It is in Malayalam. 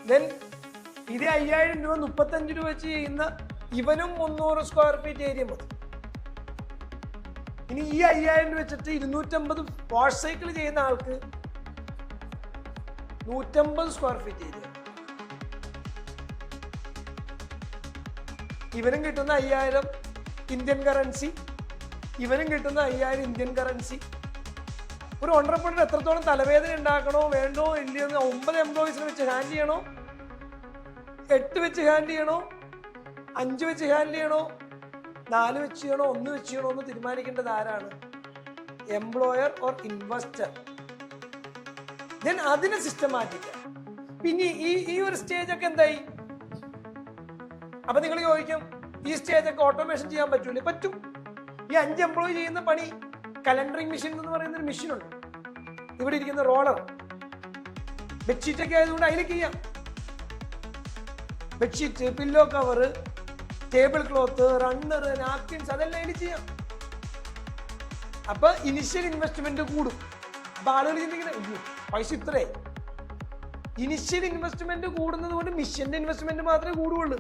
ദെൻ ഇത് 5000 രൂപ 35 രൂപ വെച്ച് ചെയ്യുന്ന ഇവനും 300 സ്ക്വയർ ഫീറ്റ് ഏരിയ മതി. ഇനി ഈ 5000 രൂപ വെച്ചിട്ട് 250 വാഷ് സൈക്കിൾ ചെയ്യുന്ന ആൾക്ക് 150 സ്ക്വയർ ഫീറ്റ് ഏരിയ. ഇവനും കിട്ടുന്ന 5000 ഇന്ത്യൻ കറൻസി, ഇവനും കിട്ടുന്ന 5000 ഇന്ത്യൻ കറൻസി. ഒരു ഓണ്ടർപ്രണർ എത്രത്തോളം തലവേദന ഉണ്ടാക്കണോ വേണ്ടോ ഇല്ലയോ, 9 എംപ്ലോയീസിനെ വെച്ച് ഹാൻഡിൽ ചെയ്യണോ, 8 വെച്ച് ഹാൻഡിൽ ചെയ്യണോ, 5 വെച്ച് ഹാൻഡിൽ ചെയ്യണോ, 4 വെച്ച് ചെയ്യണോ, 1 വെച്ച് ചെയ്യണോ എന്ന് തീരുമാനിക്കേണ്ടത് ആരാണ്? Employer or investor. ദെൻ അതിന് സിസ്റ്റമാറ്റിക്. പിന്നെ ഈ ഒരു സ്റ്റേജ് ഒക്കെ എന്തായി? അപ്പൊ നിങ്ങൾ ചോദിക്കും, ഈ സ്റ്റേജ് ഒക്കെ ഓട്ടോമേഷൻ ചെയ്യാൻ പറ്റൂലേ? പറ്റും. ഈ 5 എംപ്ലോയി ചെയ്യുന്ന പണി കലണ്ടറിംഗ് മെഷീൻ എന്ന് പറയുന്ന ഒരു മെഷീൻ ഉണ്ട്. ഇവിടെ ഇരിക്കുന്ന റോളർ, ബെഡ്ഷീറ്റ് ഒക്കെ ആയതുകൊണ്ട് അതിലേക്ക് ചെയ്യാം. Bedsheet, pillow cover, table cloth, runner, napkins അതെല്ലാം അതിൽ ചെയ്യാം. അപ്പൊ ഇനിഷ്യൽ ഇൻവെസ്റ്റ്മെന്റ് കൂടും. അപ്പൊ ആളുകൾ ചിന്തിക്കുന്നത് പൈസ ഇത്രേ. ഇനിഷ്യൽ ഇൻവെസ്റ്റ്മെന്റ് കൂടുന്നത് കൊണ്ട് മിഷന്റെ ഇൻവെസ്റ്റ്മെന്റ് മാത്രമേ കൂടുകയുള്ളൂ.